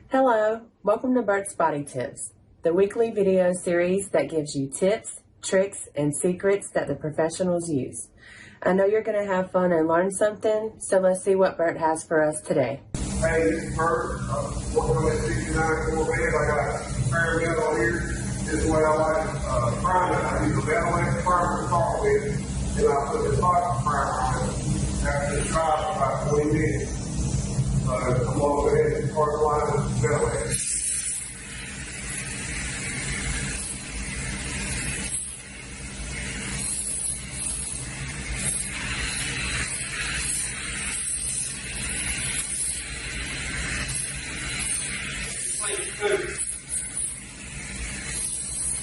Hello, welcome to Berts Body Tips, the weekly video series that gives you tips, tricks, and secrets that the professionals use. I know you're going to have fun and learn something, so let's see what Bert has for us today. Hey, this is Bert. Working on that 69 Corvette. I got a spare metal here. This is what I like prime it. I use a metal primer to start with, and I put the top primer on it after it's dry for about 20 minutes. I'm going to go ahead and start lining with the metal head.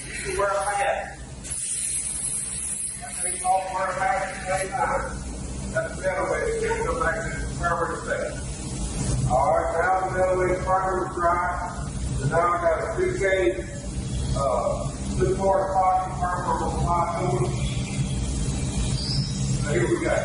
You can wear a hat. After you all wear a hat at the same time. That's the metal head. Then go back to the primer set. Alright, now the metal head primer is dry. So now I got a 2K 2-part epoxy primer on the high tool. Now here we go.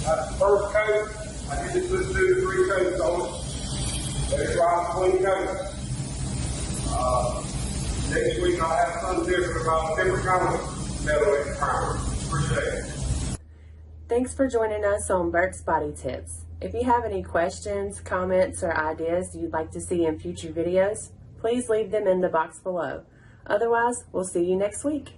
That's the first coat. I can just put 2 to 3 coats on it. Let it dry between coats. Next week I'll have something different about different kind of metal head primer. Appreciate it. Thanks for joining us on Bert's Body Tips. If you have any questions, comments, or ideas you'd like to see in future videos, please leave them in the box below. Otherwise, we'll see you next week.